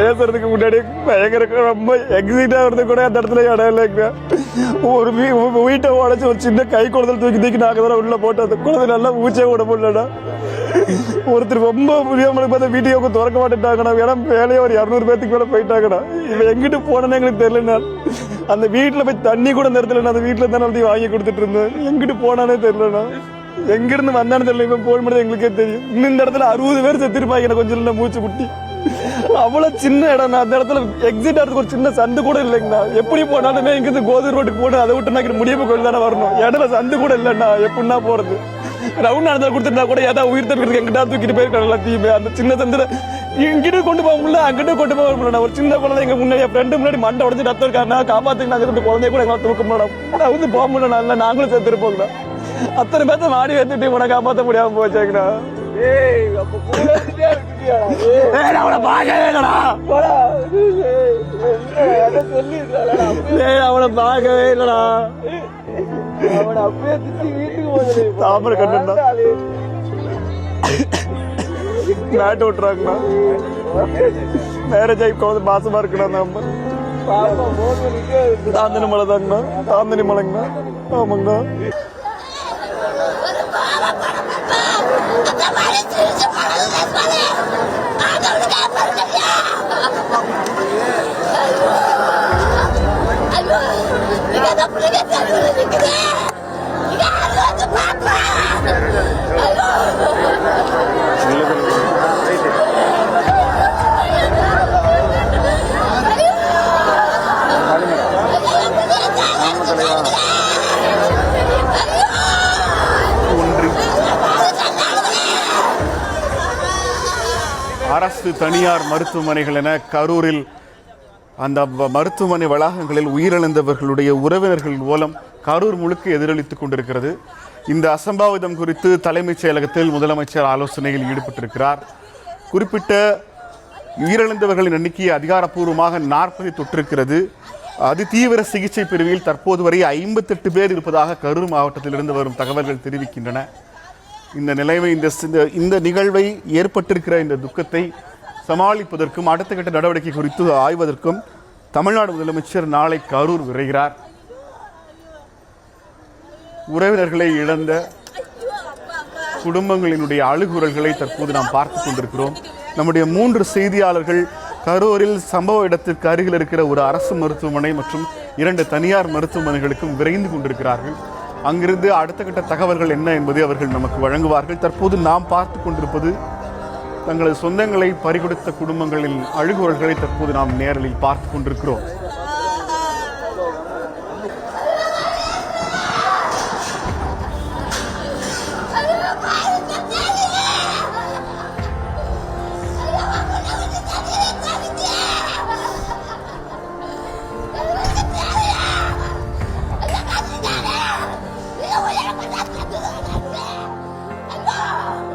பேசுறதுக்கு முன்னாடி பயங்கர ரொம்ப எக்ஸைட்டாக இருந்து கூட அந்த இடத்துல இடம் இல்லைங்க. ஒரு வீட்டை உடச்சி ஒரு சின்ன கை குழந்தை தூக்கி நாங்கள் தான் உள்ள போட்டு அந்த குழந்தை நல்லா மூச்சே விட முடியலடா. ஒருத்தர் ரொம்ப முடியாமலுக்கு பார்த்து வீட்டையும் திறக்க மாட்டேட்டாங்கண்ணா. ஏன்னா வேலையை ஒரு 200 பேர்த்துக்கு மேலே போயிட்டாங்கண்ணா. இவன் எங்கிட்டு போனேன்னு எங்களுக்கு தெரியலண்ணா. அந்த வீட்டில் போய் தண்ணி கூட நிறுத்தலைண்ணா. அந்த வீட்டில் தானே அப்படி வாங்கி கொடுத்துட்டு இருந்தேன். எங்கிட்டு போனானே தெரியலண்ணா. எங்கிருந்து வந்தானு தெரியல. இப்போ போன் பண்ணது எங்களுக்கே தெரியும். இன்னும் இந்த இடத்துல 60 பேர் செத்துருப்பாங்க கொஞ்சம் இல்லை மூச்சு குட்டி. அவ்வளோ சின்ன இடம்ண்ணா. அந்த இடத்துல எக்ஸிட் ஆகிறதுக்கு ஒரு சின்ன சந்து கூட இல்லைங்கண்ணா. எப்படி போனாலுமே இங்கிருந்து கோதூர் ரோட்டுக்கு போட்டு அதை விட்டு முடியப்ப கோயில் தானே வரணும். இடத்துல சந்து கூட இல்லைண்ணா. எப்படின்னா போகிறது ரவுண்ட் நடந்தா கொடுத்துருந்தா கூட ஏதாவது உயிர் தடுக்கிறதுக்கு எங்கிட்ட தூக்கிட்டு போயிருக்காங்க எல்லாத்தையுமே. அந்த சின்ன சந்திர இங்கிட்ட கொண்டு போக முடியல, அங்கிட்ட கொண்டு போக முடியல. ஒரு சின்ன குழந்தை எங்க முன்னாடி என் ஃப்ரெண்டு முன்னாடி மண்டை உடஞ்சி ரத்தம் இருக்காருண்ணா. காப்பாத்துக்கு நாங்கள் குழந்தைய கூட எங்களை தூக்க முடியல. நான் வந்து போக முடியல. இல்லை நாங்களும் சேர்த்துருப்போங்கண்ணா. அத்தனை பேர்த்த மாடி வைத்துட்டு உனக்கு காப்பாற்ற முடியாம போச்சாங்கண்ணா. அவனை பார்க்கவே இல்லடா. அவனை பார்க்கவே இல்லடா. தாமரை கண்ணா மேட் விட்டுறாங்கண்ணா. மேரேஜ் ஆகி குழந்தை மாசமா இருக்குண்ணா. அந்த அம்மா தாந்தனி மலை தாங்கண்ணா. தாந்தனி மலைங்கண்ணா. ஆமாங்கண்ணா. அரசு தனியார் மருத்துவமனைகள் என கரூரில் அந்த மருத்துவமனை வளாகங்களில் உயிரிழந்தவர்களுடைய உறவினர்கள் மூலம் கரூர் முழுக்க எதிரொலித்துக் கொண்டிருக்கிறது. இந்த அசம்பாவிதம் குறித்து தலைமைச் செயலகத்தில் முதலமைச்சர் ஆலோசனையில் ஈடுபட்டிருக்கிறார். குறிப்பிட்ட உயிரிழந்தவர்களின் எண்ணிக்கையை அதிகாரப்பூர்வமாக 40 தொற்றிருக்கிறது. அதிதீவிர சிகிச்சை பிரிவில் தற்போது வரை 58 பேர் இருப்பதாக கரூர் மாவட்டத்திலிருந்து வரும் தகவல்கள் தெரிவிக்கின்றன. இந்த நிலைமை இந்த நிகழ்வை ஏற்பட்டிருக்கிற இந்த துக்கத்தை சமாளிப்பதற்கும் அடுத்த கட்ட நடவடிக்கை குறித்து ஆய்வதற்கும் தமிழ்நாடு முதலமைச்சர் நாளை கரூர் விரைகிறார். உறவினர்களை இழந்த குடும்பங்களினுடைய அழுகுரல்களை தற்போது நாம் பார்த்து கொண்டிருக்கிறோம். நம்முடைய 3 செய்தியாளர்கள் கரூரில் சம்பவ இடத்திற்கு அருகில் இருக்கிற ஒரு அரசு மருத்துவமனை மற்றும் 2 தனியார் மருத்துவமனைகளுக்கும் விரைந்து கொண்டிருக்கிறார்கள். அங்கிருந்து அடுத்த கட்ட தகவல்கள் என்ன என்பதை அவர்கள் நமக்கு வழங்குவார்கள். தற்போது நாம் பார்த்து கொண்டிருப்பது தங்களது சொந்தங்களை பறிகொடுத்த குடும்பங்களின் அழுகுரல்களை தற்போது நாம் நேரலில் பார்த்து கொண்டிருக்கிறோம்.